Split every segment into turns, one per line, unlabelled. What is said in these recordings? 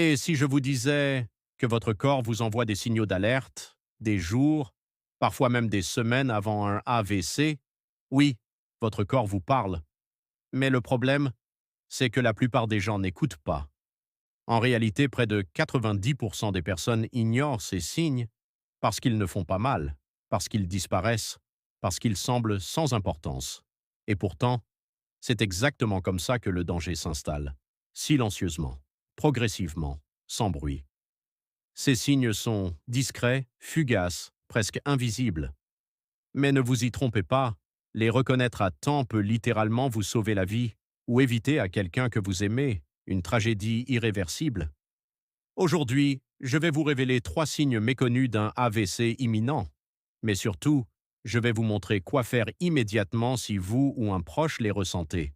Et si je vous disais que votre corps vous envoie des signaux d'alerte, des jours, parfois même des semaines avant un AVC, oui, votre corps vous parle. Mais le problème, c'est que la plupart des gens n'écoutent pas. En réalité, près de 90% des personnes ignorent ces signes parce qu'ils ne font pas mal, parce qu'ils disparaissent, parce qu'ils semblent sans importance. Et pourtant, c'est exactement comme ça que le danger s'installe, silencieusement, progressivement, sans bruit. Ces signes sont discrets, fugaces, presque invisibles. Mais ne vous y trompez pas, les reconnaître à temps peut littéralement vous sauver la vie ou éviter à quelqu'un que vous aimez une tragédie irréversible. Aujourd'hui, je vais vous révéler 3 signes méconnus d'un AVC imminent. Mais surtout, je vais vous montrer quoi faire immédiatement si vous ou un proche les ressentez.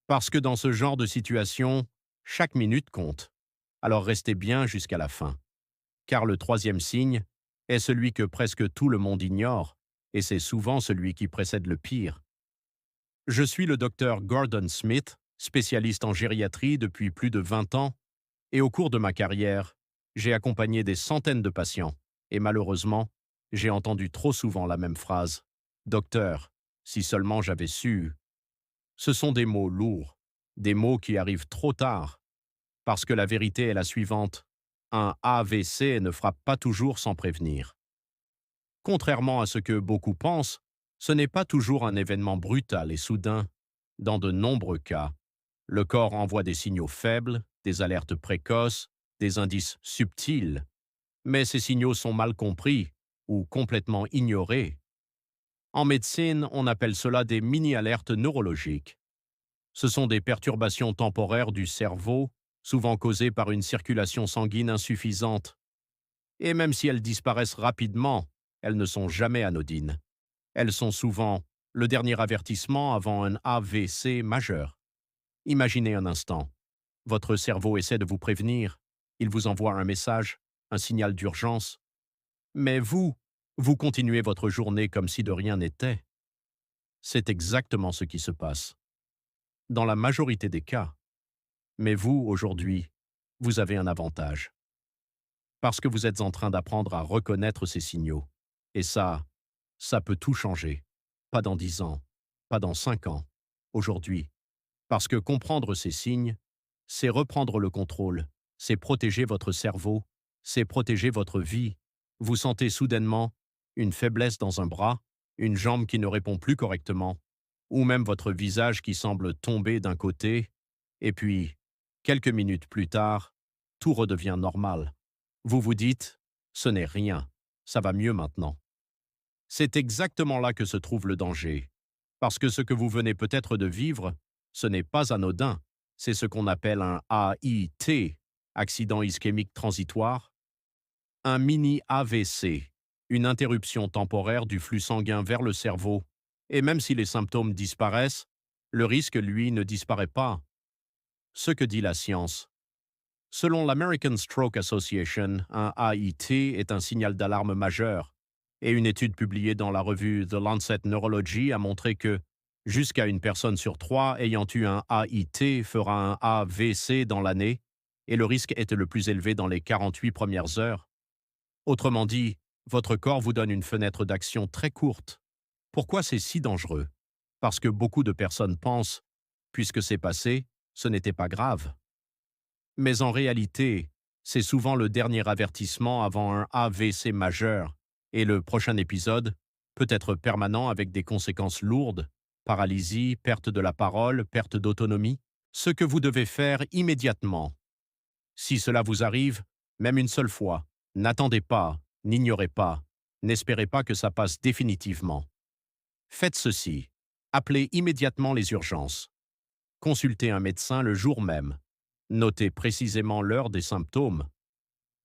Parce que dans ce genre de situation, chaque minute compte. Alors restez bien jusqu'à la fin. Car le 3e signe est celui que presque tout le monde ignore, et c'est souvent celui qui précède le pire. Je suis le docteur Gordon Smith, spécialiste en gériatrie depuis plus de 20 ans, et au cours de ma carrière, j'ai accompagné des centaines de patients, et malheureusement, j'ai entendu trop souvent la même phrase. Docteur, si seulement j'avais su. Ce sont des mots lourds, des mots qui arrivent trop tard, parce que la vérité est la suivante. Un AVC ne frappe pas toujours sans prévenir. Contrairement à ce que beaucoup pensent, ce n'est pas toujours un événement brutal et soudain. Dans de nombreux cas, le corps envoie des signaux faibles, des alertes précoces, des indices subtils, mais ces signaux sont mal compris ou complètement ignorés. En médecine, on appelle cela des mini-alertes neurologiques. Ce sont des perturbations temporaires du cerveau, souvent causées par une circulation sanguine insuffisante. Et même si elles disparaissent rapidement, elles ne sont jamais anodines. Elles sont souvent le dernier avertissement avant un AVC majeur. Imaginez un instant. Votre cerveau essaie de vous prévenir. Il vous envoie un message, un signal d'urgence. Mais vous continuez votre journée comme si de rien n'était. C'est exactement ce qui se passe. Dans la majorité des cas. Mais vous, aujourd'hui, vous avez un avantage. Parce que vous êtes en train d'apprendre à reconnaître ces signaux. Et ça peut tout changer. Pas dans 10 ans, pas dans 5 ans, aujourd'hui. Parce que comprendre ces signes, c'est reprendre le contrôle, c'est protéger votre cerveau, c'est protéger votre vie. Vous sentez soudainement une faiblesse dans un bras, une jambe qui ne répond plus correctement, ou même votre visage qui semble tomber d'un côté, et puis, quelques minutes plus tard, tout redevient normal. Vous vous dites, ce n'est rien, ça va mieux maintenant. C'est exactement là que se trouve le danger. Parce que ce que vous venez peut-être de vivre, ce n'est pas anodin. C'est ce qu'on appelle un AIT, accident ischémique transitoire, un mini AVC, une interruption temporaire du flux sanguin vers le cerveau. Et même si les symptômes disparaissent, le risque, lui, ne disparaît pas. Ce que dit la science. Selon l'American Stroke Association, un AIT est un signal d'alarme majeur. Et une étude publiée dans la revue The Lancet Neurology a montré que jusqu'à une personne sur 3 ayant eu un AIT fera un AVC dans l'année, et le risque était le plus élevé dans les 48 premières heures. Autrement dit, votre corps vous donne une fenêtre d'action très courte. Pourquoi c'est si dangereux? Parce que beaucoup de personnes pensent, puisque c'est passé, ce n'était pas grave. Mais en réalité, c'est souvent le dernier avertissement avant un AVC majeur, et le prochain épisode peut être permanent avec des conséquences lourdes, paralysie, perte de la parole, perte d'autonomie. Ce que vous devez faire immédiatement. Si cela vous arrive, même une seule fois, n'attendez pas, n'ignorez pas, n'espérez pas que ça passe définitivement. Faites ceci. Appelez immédiatement les urgences. Consultez un médecin le jour même. Notez précisément l'heure des symptômes.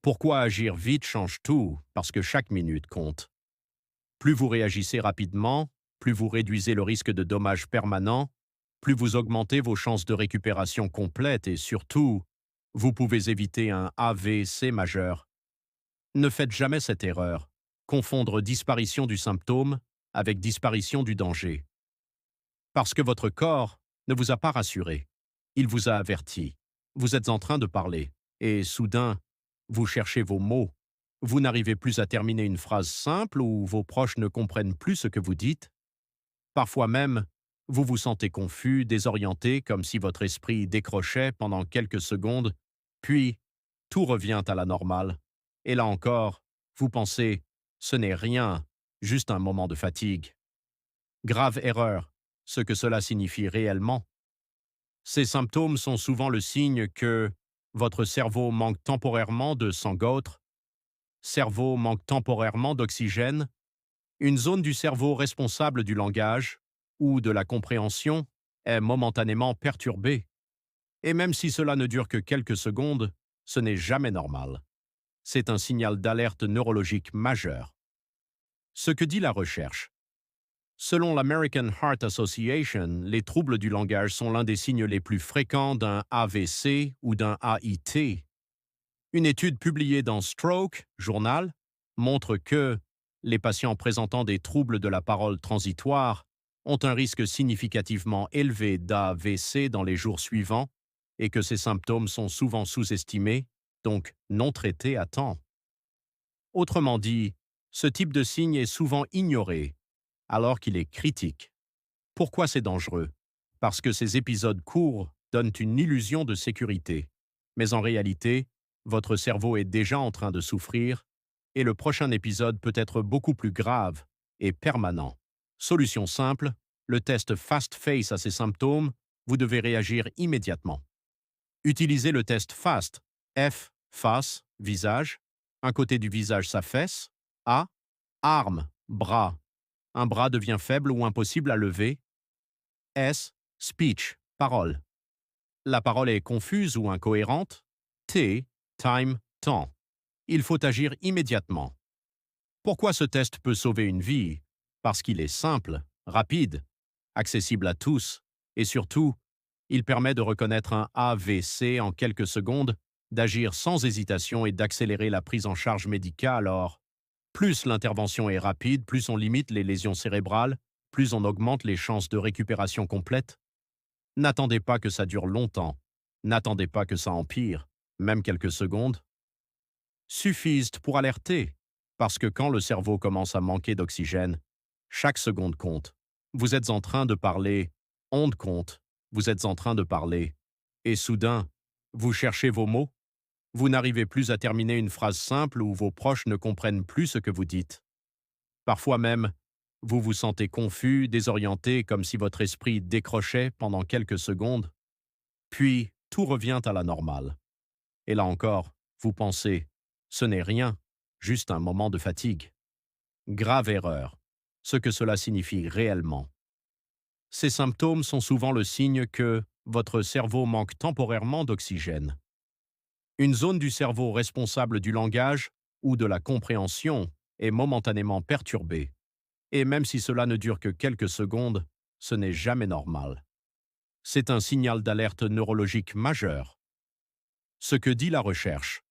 Pourquoi agir vite change tout, parce que chaque minute compte. Plus vous réagissez rapidement, plus vous réduisez le risque de dommages permanents, plus vous augmentez vos chances de récupération complète et surtout, vous pouvez éviter un AVC majeur. Ne faites jamais cette erreur. Confondre disparition du symptôme avec disparition du danger. Parce que votre corps ne vous a pas rassuré. Il vous a averti. Vous êtes en train de parler. et soudain, vous cherchez vos mots. Vous n'arrivez plus à terminer une phrase simple ou vos proches ne comprennent plus ce que vous dites. Parfois même, vous vous sentez confus, désorienté, comme si votre esprit décrochait pendant quelques secondes, puis tout revient à la normale. Et là encore, vous pensez, ce n'est rien, juste un moment de fatigue. Grave erreur, ce que cela signifie réellement. Ces symptômes sont souvent le signe que votre cerveau manque temporairement de sang gautre, cerveau manque temporairement d'oxygène, une zone du cerveau responsable du langage ou de la compréhension est momentanément perturbée. Et même si cela ne dure que quelques secondes, ce n'est jamais normal. C'est un signal d'alerte neurologique majeur. Ce que dit la recherche. Selon l'American Heart Association, les troubles du langage sont l'un des signes les plus fréquents d'un AVC ou d'un AIT. Une étude publiée dans Stroke Journal montre que les patients présentant des troubles de la parole transitoire ont un risque significativement élevé d'AVC dans les jours suivants et que ces symptômes sont souvent sous-estimés, donc non traités à temps. Autrement dit, ce type de signe est souvent ignoré alors qu'il est critique. Pourquoi c'est dangereux? Parce que ces épisodes courts donnent une illusion de sécurité. Mais en réalité, votre cerveau est déjà en train de souffrir et le prochain épisode peut être beaucoup plus grave et permanent. Solution simple, le test Fast Face à ces symptômes, vous devez réagir immédiatement. Utilisez le test FAST, F, face, visage, un côté du visage s'affaisse, A, arme, bras, un bras devient faible ou impossible à lever, S, speech, parole. La parole est confuse ou incohérente, T, time, temps. Il faut agir immédiatement. Pourquoi ce test peut sauver une vie? Parce qu'il est simple, rapide, accessible à tous, et surtout, il permet de reconnaître un AVC en quelques secondes, d'agir sans hésitation et d'accélérer la prise en charge médicale. Or, plus l'intervention est rapide, plus on limite les lésions cérébrales, plus on augmente les chances de récupération complète. N'attendez pas que ça dure longtemps. N'attendez pas que ça empire, même quelques secondes. Suffisent pour alerter, parce que quand le cerveau commence à manquer d'oxygène, chaque seconde compte. Vous êtes en train de parler, onde compte, vous êtes en train de parler, et soudain, vous cherchez vos mots, vous n'arrivez plus à terminer une phrase simple ou vos proches ne comprennent plus ce que vous dites. Parfois même, vous vous sentez confus, désorienté, comme si votre esprit décrochait pendant quelques secondes, puis tout revient à la normale. Et là encore, vous pensez, ce n'est rien, juste un moment de fatigue. Grave erreur, ce que cela signifie réellement. Ces symptômes sont souvent le signe que votre cerveau manque temporairement d'oxygène. Une zone du cerveau responsable du langage ou de la compréhension est momentanément perturbée. Et même si cela ne dure que quelques secondes, ce n'est jamais normal. C'est un signal d'alerte neurologique majeur. Ce que dit la recherche.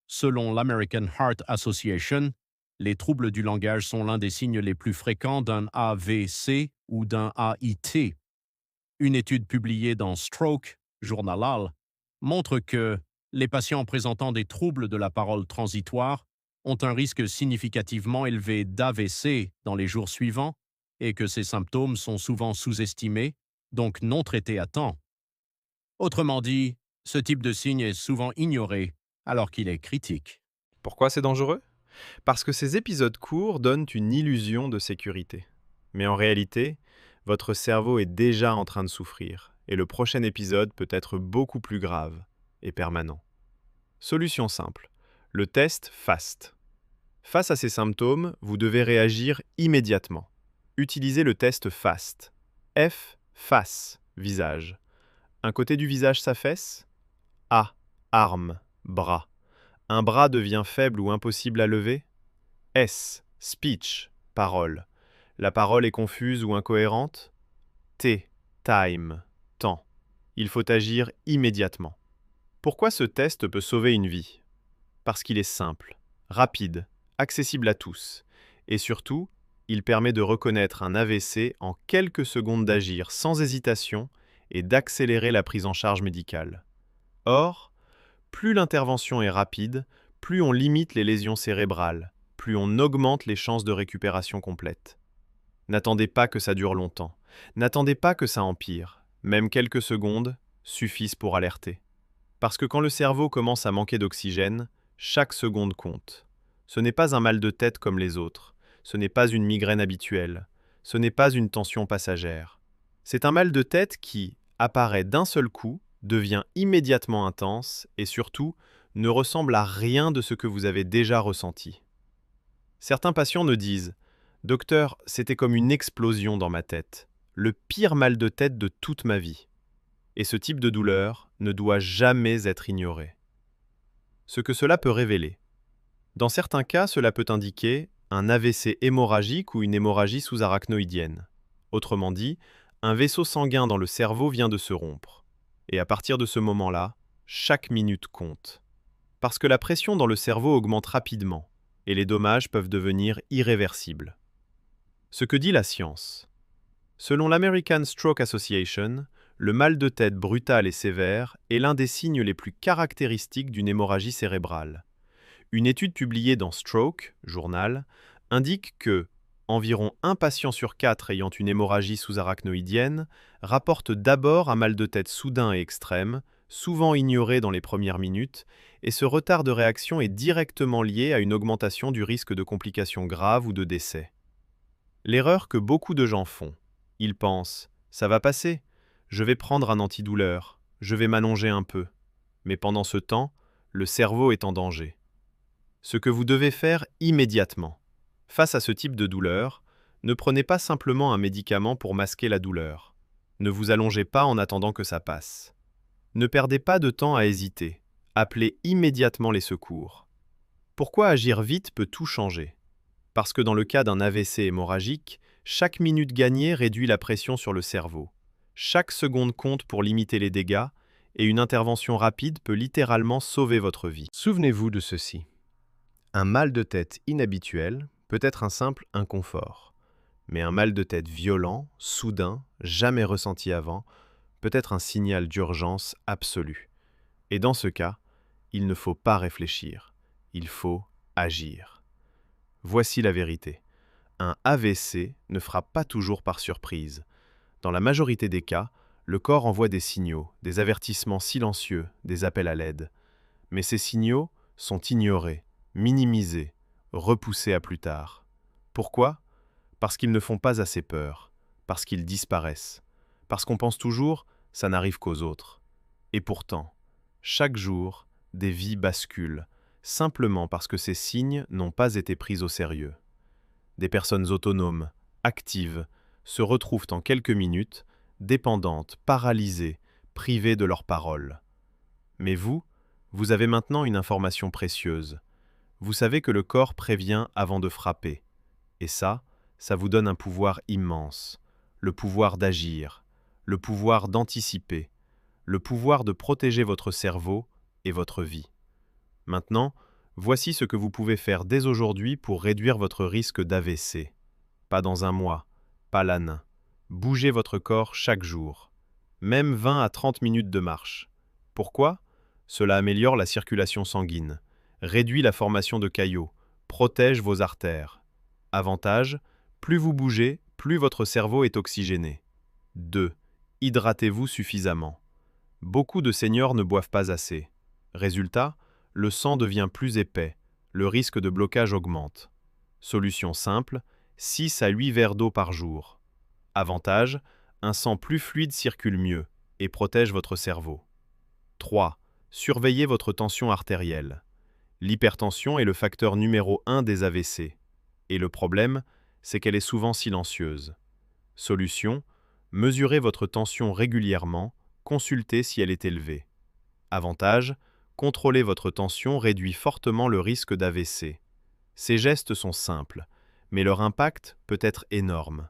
Selon l'American Heart Association, les troubles du langage sont l'un des signes les plus fréquents d'un AVC ou d'un AIT. Une étude publiée dans Stroke Journal montre que les patients présentant des troubles de la parole transitoire ont un risque significativement élevé d'AVC dans les jours suivants et que ces symptômes sont souvent sous-estimés, donc non traités à temps. Autrement dit, ce type de signe est souvent ignoré alors qu'il est critique.
Pourquoi c'est dangereux? Parce que ces épisodes courts donnent une illusion de sécurité. Mais en réalité, votre cerveau est déjà en train de souffrir, et le prochain épisode peut être beaucoup plus grave et permanent. Solution simple. Le test FAST. Face à ces symptômes, vous devez réagir immédiatement. Utilisez le test FAST. F, face, visage. Un côté du visage s'affaisse. A, arme, bras. Un bras devient faible ou impossible à lever. S, speech, parole. La parole est confuse ou incohérente. T, time, temps. Il faut agir immédiatement. Pourquoi ce test peut sauver une vie? Parce qu'il est simple, rapide, accessible à tous. Et surtout, il permet de reconnaître un AVC en quelques secondes, d'agir sans hésitation et d'accélérer la prise en charge médicale. Or, Plus l'intervention est rapide, plus on limite les lésions cérébrales, plus on augmente les chances de récupération complète. N'attendez pas que ça dure longtemps. N'attendez pas que ça empire. Même quelques secondes suffisent pour alerter. Parce que quand le cerveau commence à manquer d'oxygène, chaque seconde compte. Ce n'est pas un mal de tête comme les autres. Ce n'est pas une migraine habituelle. Ce n'est pas une tension passagère. C'est un mal de tête qui apparaît d'un seul coup, devient immédiatement intense et surtout ne ressemble à rien de ce que vous avez déjà ressenti. Certains patients me disent « Docteur, c'était comme une explosion dans ma tête, le pire mal de tête de toute ma vie. » Et ce type de douleur ne doit jamais être ignoré. Ce que cela peut révéler. Dans certains cas, cela peut indiquer un AVC hémorragique ou une hémorragie sous-arachnoïdienne. Autrement dit, un vaisseau sanguin dans le cerveau vient de se rompre. Et à partir de ce moment-là, chaque minute compte. Parce que la pression dans le cerveau augmente rapidement et les dommages peuvent devenir irréversibles. Ce que dit la science. Selon l'American Stroke Association, le mal de tête brutal et sévère est l'un des signes les plus caractéristiques d'une hémorragie cérébrale. Une étude publiée dans Stroke, journal, indique que environ un patient sur 4 ayant une hémorragie sous-arachnoïdienne rapporte d'abord un mal de tête soudain et extrême, souvent ignoré dans les premières minutes, et ce retard de réaction est directement lié à une augmentation du risque de complications graves ou de décès. L'erreur que beaucoup de gens font, ils pensent « ça va passer, je vais prendre un antidouleur, je vais m'allonger un peu ». Mais pendant ce temps, le cerveau est en danger. Ce que vous devez faire immédiatement. Face à ce type de douleur, ne prenez pas simplement un médicament pour masquer la douleur. Ne vous allongez pas en attendant que ça passe. Ne perdez pas de temps à hésiter. Appelez immédiatement les secours. Pourquoi agir vite peut tout changer? Parce que dans le cas d'un AVC hémorragique, chaque minute gagnée réduit la pression sur le cerveau. Chaque seconde compte pour limiter les dégâts et une intervention rapide peut littéralement sauver votre vie.
Souvenez-vous de ceci. Un mal de tête inhabituel peut être un simple inconfort, mais un mal de tête violent, soudain, jamais ressenti avant, peut être un signal d'urgence absolue. Et dans ce cas, il ne faut pas réfléchir, il faut agir. Voici la vérité. Un AVC ne frappe pas toujours par surprise. Dans la majorité des cas, le corps envoie des signaux, des avertissements silencieux, des appels à l'aide. Mais ces signaux sont ignorés, minimisés, repoussés à plus tard. Pourquoi? Parce qu'ils ne font pas assez peur, parce qu'ils disparaissent, parce qu'on pense toujours « ça n'arrive qu'aux autres ». Et pourtant, chaque jour, des vies basculent, simplement parce que ces signes n'ont pas été pris au sérieux. Des personnes autonomes, actives, se retrouvent en quelques minutes, dépendantes, paralysées, privées de leurs paroles. Mais vous avez maintenant une information précieuse. Vous savez que le corps prévient avant de frapper. Et ça vous donne un pouvoir immense. Le pouvoir d'agir, le pouvoir d'anticiper, le pouvoir de protéger votre cerveau et votre vie. Maintenant, voici ce que vous pouvez faire dès aujourd'hui pour réduire votre risque d'AVC. Pas dans un mois, pas l'âne. Bougez votre corps chaque jour. Même 20 à 30 minutes de marche. Pourquoi? Cela améliore la circulation sanguine, réduit la formation de caillots, protège vos artères. Avantage, plus vous bougez, plus votre cerveau est oxygéné. 2. Hydratez-vous suffisamment. Beaucoup de seniors ne boivent pas assez. Résultat, le sang devient plus épais, le risque de blocage augmente. Solution simple, 6 à 8 verres d'eau par jour. Avantage, un sang plus fluide circule mieux et protège votre cerveau. 3. Surveillez votre tension artérielle. L'hypertension est le facteur numéro 1 des AVC. Et le problème, c'est qu'elle est souvent silencieuse. Solution, mesurez votre tension régulièrement, consultez si elle est élevée. Avantage, contrôler votre tension réduit fortement le risque d'AVC. Ces gestes sont simples, mais leur impact peut être énorme.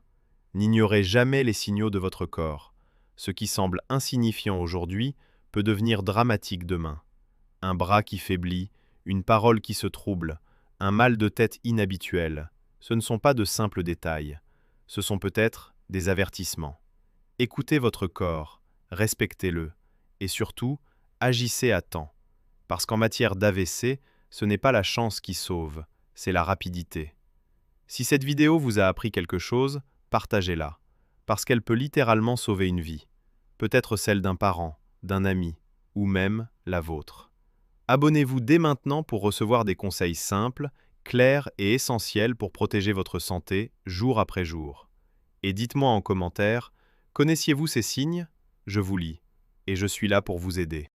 N'ignorez jamais les signaux de votre corps. Ce qui semble insignifiant aujourd'hui peut devenir dramatique demain. Un bras qui faiblit, une parole qui se trouble, un mal de tête inhabituel, ce ne sont pas de simples détails. Ce sont peut-être des avertissements. Écoutez votre corps, respectez-le, et surtout, agissez à temps. Parce qu'en matière d'AVC, ce n'est pas la chance qui sauve, c'est la rapidité. Si cette vidéo vous a appris quelque chose, partagez-la, parce qu'elle peut littéralement sauver une vie, peut-être celle d'un parent, d'un ami, ou même la vôtre. Abonnez-vous dès maintenant pour recevoir des conseils simples, clairs et essentiels pour protéger votre santé jour après jour. Et dites-moi en commentaire, connaissiez-vous ces signes? Je vous lis, et je suis là pour vous aider.